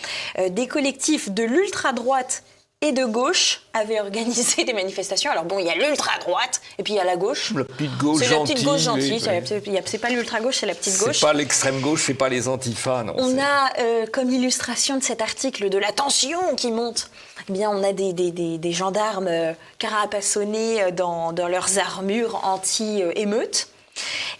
Des collectifs de l'ultra-droite et de gauche avaient organisé des manifestations. Alors bon, il y a l'ultra-droite et puis il y a la gauche. La petite gauche gentille. C'est la petite gauche gentille. C'est pas l'ultra-gauche, c'est la petite gauche. C'est pas l'extrême gauche, c'est pas les antifas, non. On a comme illustration de cet article de la tension qui monte. Eh bien, on a des gendarmes carapassonnés dans leurs armures anti-émeutes.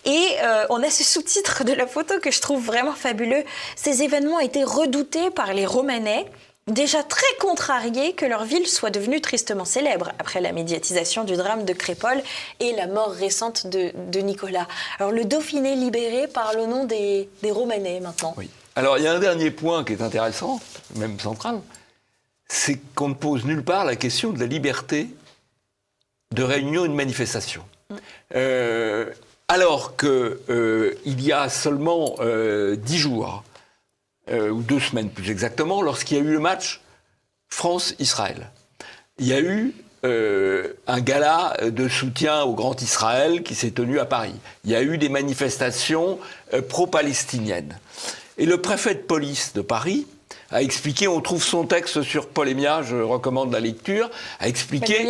Et on a ce sous-titre de la photo que je trouve vraiment fabuleux. Ces événements étaient redoutés par les Romanais, déjà très contrariés que leur ville soit devenue tristement célèbre après la médiatisation du drame de Crépol et la mort récente de Nicolas. Alors le Dauphiné libéré parle au nom des Romanais maintenant. Oui. Alors il y a un dernier point qui est intéressant, même central, c'est qu'on ne pose nulle part la question de la liberté de réunion et de manifestation. Alors qu'il y a seulement 10 jours, ou 2 semaines plus exactement, lorsqu'il y a eu le match France-Israël. Il y a eu un gala de soutien au Grand Israël qui s'est tenu à Paris. Il y a eu des manifestations pro-palestiniennes. Et le préfet de police de Paris a expliqué, on trouve son texte sur Polémia, je recommande la lecture, a expliqué,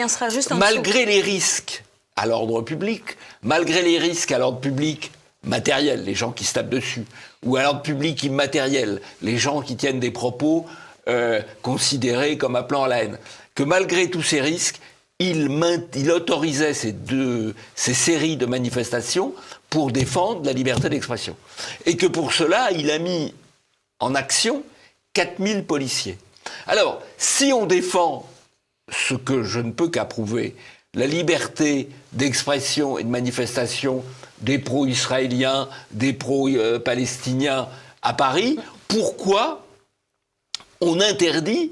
malgré les risques à l'ordre public, malgré les risques à l'ordre public matériel, les gens qui se tapent dessus, ou à l'ordre public immatériel, les gens qui tiennent des propos considérés comme appelant à la haine, que malgré tous ces risques, il autorisait ces séries de manifestations pour défendre la liberté d'expression. Et que pour cela, il a mis en action 4000 policiers. Alors, si on défend ce que je ne peux qu'approuver, la liberté d'expression et de manifestation des pro-israéliens, des pro-palestiniens à Paris, pourquoi on interdit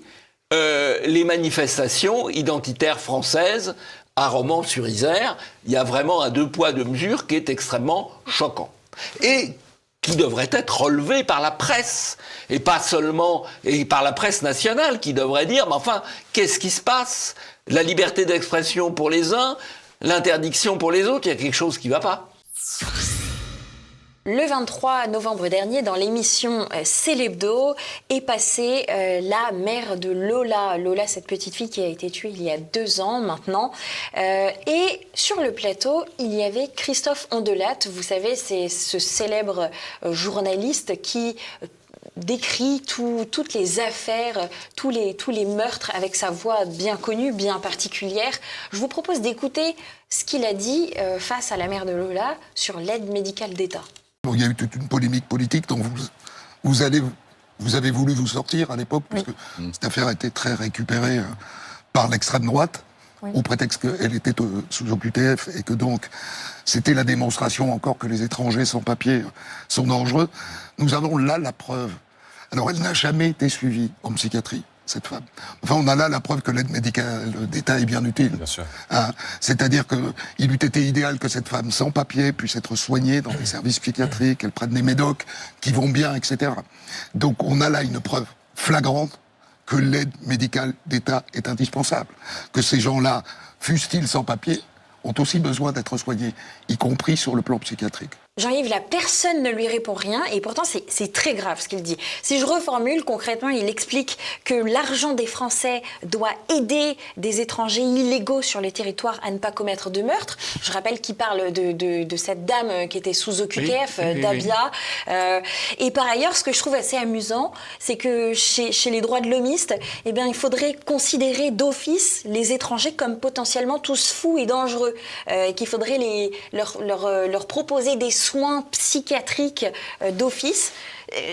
les manifestations identitaires françaises à Romans-sur-Isère? Il y a vraiment un 2 poids 2 mesures qui est extrêmement choquant. Et qui devrait être relevé par la presse, et pas seulement, et par la presse nationale, qui devrait dire, mais enfin, qu'est-ce qui se passe? La liberté d'expression pour les uns, l'interdiction pour les autres, il y a quelque chose qui ne va pas. Le 23 novembre dernier, dans l'émission C'est l'Hebdo, est passée la mère de Lola. Lola, cette petite fille qui a été tuée il y a 2 ans maintenant. Et sur le plateau, il y avait Christophe Ondelat. Vous savez, c'est ce célèbre journaliste qui décrit toutes les affaires, tous les meurtres avec sa voix bien connue, bien particulière. Je vous propose d'écouter ce qu'il a dit face à la mère de Lola sur l'aide médicale d'État. Il y a eu toute une polémique politique dont vous avez voulu vous sortir à l'époque, puisque cette affaire a été très récupérée par l'extrême droite, au prétexte qu'elle était sous OQTF et que donc c'était la démonstration encore que les étrangers sans papier sont dangereux. Nous avons là la preuve. Alors elle n'a jamais été suivie en psychiatrie, cette femme. Enfin, on a là la preuve que l'aide médicale d'État est bien utile. Bien sûr. C'est-à-dire qu'il eût été idéal que cette femme sans papier puisse être soignée dans les services psychiatriques, qu'elle prenne des médocs qui vont bien, etc. Donc on a là une preuve flagrante que l'aide médicale d'État est indispensable. Que ces gens-là, fussent-ils sans papier, ont aussi besoin d'être soignés, y compris sur le plan psychiatrique. Jean-Yves, la personne ne lui répond rien et pourtant c'est très grave ce qu'il dit. Si je reformule, concrètement, il explique que l'argent des Français doit aider des étrangers illégaux sur le territoire à ne pas commettre de meurtre. Je rappelle qu'il parle de cette dame qui était sous OQTF, Dabia. Et par ailleurs, ce que je trouve assez amusant, c'est que chez les droits de l'homiste, eh bien, il faudrait considérer d'office les étrangers comme potentiellement tous fous et dangereux. Qu'il faudrait leur proposer des soins psychiatriques d'office.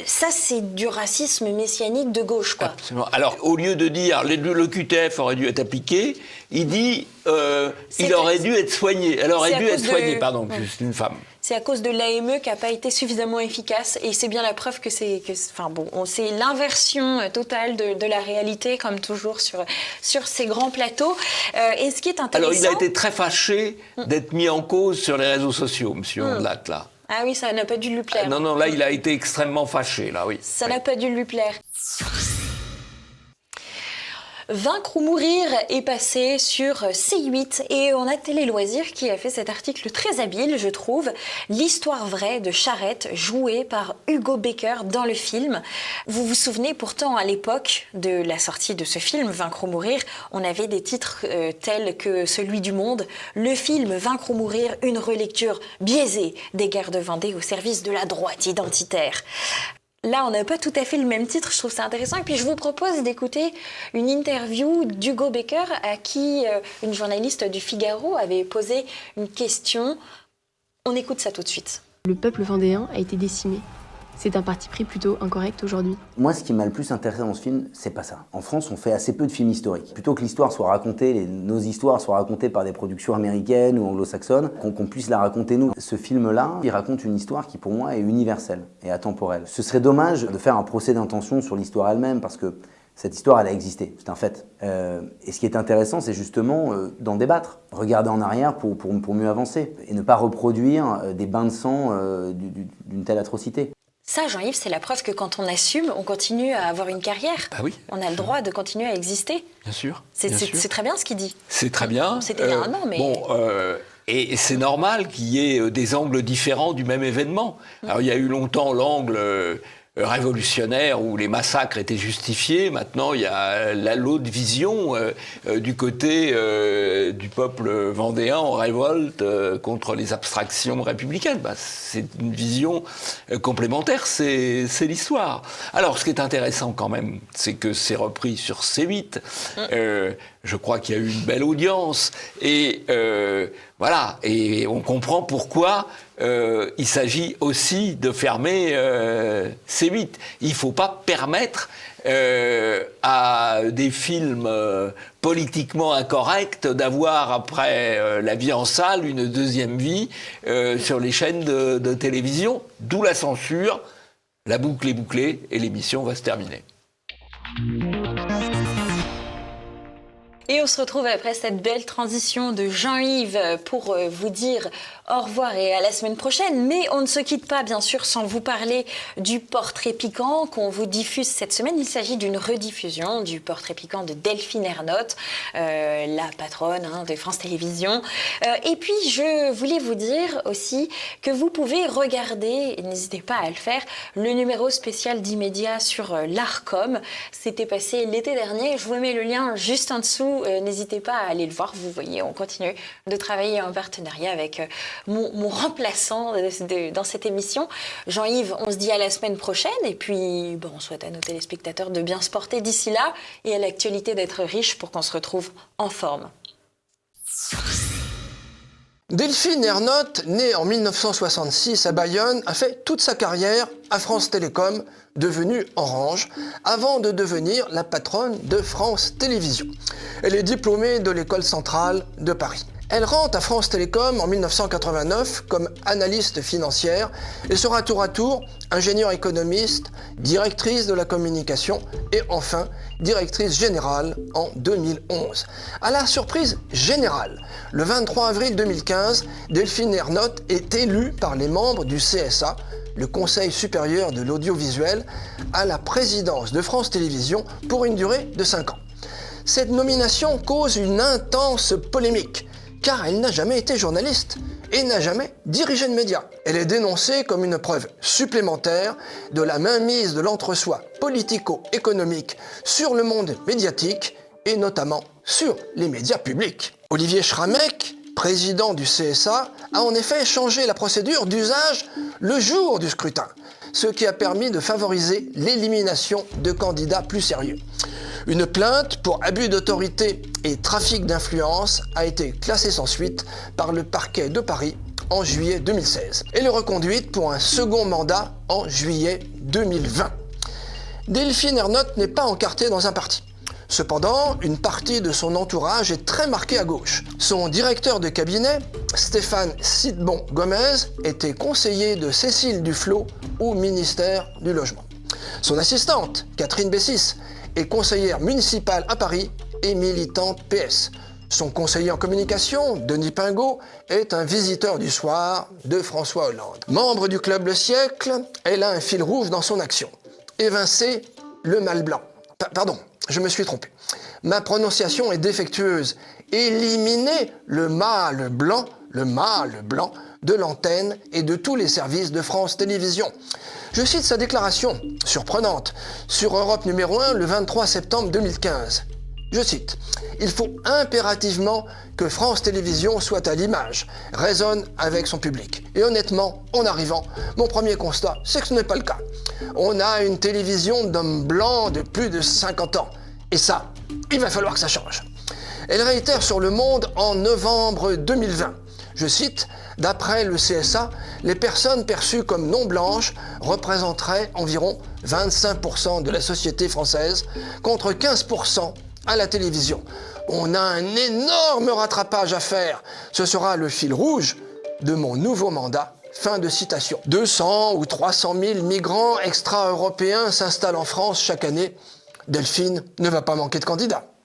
Ça, c'est du racisme messianique de gauche, quoi. Absolument. Alors, au lieu de dire l'OQTF aurait dû être appliqué, il dit il aurait dû être soigné. Elle aurait dû être soignée, pardon, c'est une femme. C'est à cause de l'AME qui n'a pas été suffisamment efficace et c'est bien la preuve que c'est l'inversion totale de la réalité, comme toujours sur ces grands plateaux. Et ce qui est intéressant... Alors, il a été très fâché d'être mis en cause sur les réseaux sociaux, M. Ondelat, là. Ah oui, ça n'a pas dû lui plaire. Non, là, il a été extrêmement fâché, là, oui. Ça n'a pas dû lui plaire. Vaincre ou mourir est passé sur C8 et on a Télé Loisirs qui a fait cet article très habile, je trouve. L'histoire vraie de Charette, jouée par Hugo Becker dans le film. Vous vous souvenez pourtant à l'époque de la sortie de ce film, Vaincre ou mourir, on avait des titres tels que celui du Monde, le film Vaincre ou mourir, une relecture biaisée des guerres de Vendée au service de la droite identitaire. Là, on n'a pas tout à fait le même titre, je trouve ça intéressant. Et puis, je vous propose d'écouter une interview d'Hugo Becker à qui une journaliste du Figaro avait posé une question. On écoute ça tout de suite. Le peuple vendéen a été décimé. C'est un parti pris plutôt incorrect aujourd'hui. Moi, ce qui m'a le plus intéressé dans ce film, c'est pas ça. En France, on fait assez peu de films historiques. Plutôt que l'histoire soit racontée, nos histoires soient racontées par des productions américaines ou anglo-saxonnes, qu'on puisse la raconter nous. Ce film-là, il raconte une histoire qui, pour moi, est universelle et atemporelle. Ce serait dommage de faire un procès d'intention sur l'histoire elle-même, parce que cette histoire, elle a existé, c'est un fait. Et ce qui est intéressant, c'est justement d'en débattre, regarder en arrière pour mieux avancer, et ne pas reproduire des bains de sang d'une telle atrocité. Ça, Jean-Yves, c'est la preuve que quand on assume, on continue à avoir une carrière. Ah oui. On a le droit de continuer à exister. Bien sûr. C'est très bien ce qu'il dit. C'est très bien. C'était il y a un an, mais... Bon, et c'est normal qu'il y ait des angles différents du même événement. Alors, il y a eu longtemps l'angle révolutionnaire où les massacres étaient justifiés. Maintenant, il y a l'autre vision du côté du peuple vendéen en révolte contre les abstractions républicaines. C'est une vision complémentaire, c'est l'histoire. Alors, ce qui est intéressant quand même, c'est que c'est repris sur C8. Je crois qu'il y a eu une belle audience. Et voilà, et on comprend pourquoi il s'agit aussi de fermer C8. C8. Il ne faut pas permettre à des films politiquement incorrects d'avoir, après la vie en salle, une deuxième vie sur les chaînes de télévision. D'où la censure. La boucle est bouclée et l'émission va se terminer. Et on se retrouve après cette belle transition de Jean-Yves pour vous dire au revoir et à la semaine prochaine. Mais on ne se quitte pas, bien sûr, sans vous parler du portrait piquant qu'on vous diffuse cette semaine. Il s'agit d'une rediffusion du portrait piquant de Delphine Ernotte, la patronne de France Télévisions. Et puis, je voulais vous dire aussi que vous pouvez regarder, n'hésitez pas à le faire, le numéro spécial d'Immédiat sur l'Arcom. C'était passé l'été dernier. Je vous mets le lien juste en dessous. N'hésitez pas à aller le voir. Vous voyez, on continue de travailler en partenariat avec mon remplaçant dans cette émission. Jean-Yves, on se dit à la semaine prochaine. Et puis, on souhaite à nos téléspectateurs de bien se porter d'ici là et à l'actualité d'être riche pour qu'on se retrouve en forme. Delphine Ernotte, née en 1966 à Bayonne, a fait toute sa carrière à France Télécom, devenue Orange, avant de devenir la patronne de France Télévisions. Elle est diplômée de l'École centrale de Paris. Elle rentre à France Télécom en 1989 comme analyste financière et sera tour à tour ingénieure économiste, directrice de la communication et enfin directrice générale en 2011. À la surprise générale, le 23 avril 2015, Delphine Ernotte est élue par les membres du CSA, le Conseil supérieur de l'audiovisuel, à la présidence de France Télévisions pour une durée de 5 ans. Cette nomination cause une intense polémique, car elle n'a jamais été journaliste et n'a jamais dirigé de médias. Elle est dénoncée comme une preuve supplémentaire de la mainmise de l'entre-soi politico-économique sur le monde médiatique et notamment sur les médias publics. Olivier Schrammeck, président du CSA, a en effet changé la procédure d'usage le jour du scrutin, ce qui a permis de favoriser l'élimination de candidats plus sérieux. Une plainte pour abus d'autorité et trafic d'influence a été classée sans suite par le parquet de Paris en juillet 2016. Elle est reconduite pour un second mandat en juillet 2020. Delphine Ernotte n'est pas encartée dans un parti. Cependant, une partie de son entourage est très marquée à gauche. Son directeur de cabinet, Stéphane Sidbon-Gomez, était conseiller de Cécile Duflot au ministère du Logement. Son assistante, Catherine Bessis, est conseillère municipale à Paris et militante PS. Son conseiller en communication, Denis Pingot, est un visiteur du soir de François Hollande. Membre du Club Le Siècle, elle a un fil rouge dans son action. Évincer le mâle blanc. Pardon, je me suis trompé. Ma prononciation est défectueuse. Éliminer le mâle blanc de l'antenne et de tous les services de France Télévisions. Je cite sa déclaration, surprenante, sur Europe numéro 1 le 23 septembre 2015. Je cite, « Il faut impérativement que France Télévisions soit à l'image, résonne avec son public. Et honnêtement, en arrivant, mon premier constat, c'est que ce n'est pas le cas. On a une télévision d'hommes blancs de plus de 50 ans. Et ça, il va falloir que ça change. » Elle réitère sur Le Monde en novembre 2020. Je cite, « D'après le CSA, les personnes perçues comme non blanches représenteraient environ 25% de la société française, contre 15% à la télévision. On a un énorme rattrapage à faire. Ce sera le fil rouge de mon nouveau mandat. » Fin de citation. 200 ou 300 000 migrants extra-européens s'installent en France chaque année. Delphine ne va pas manquer de candidats.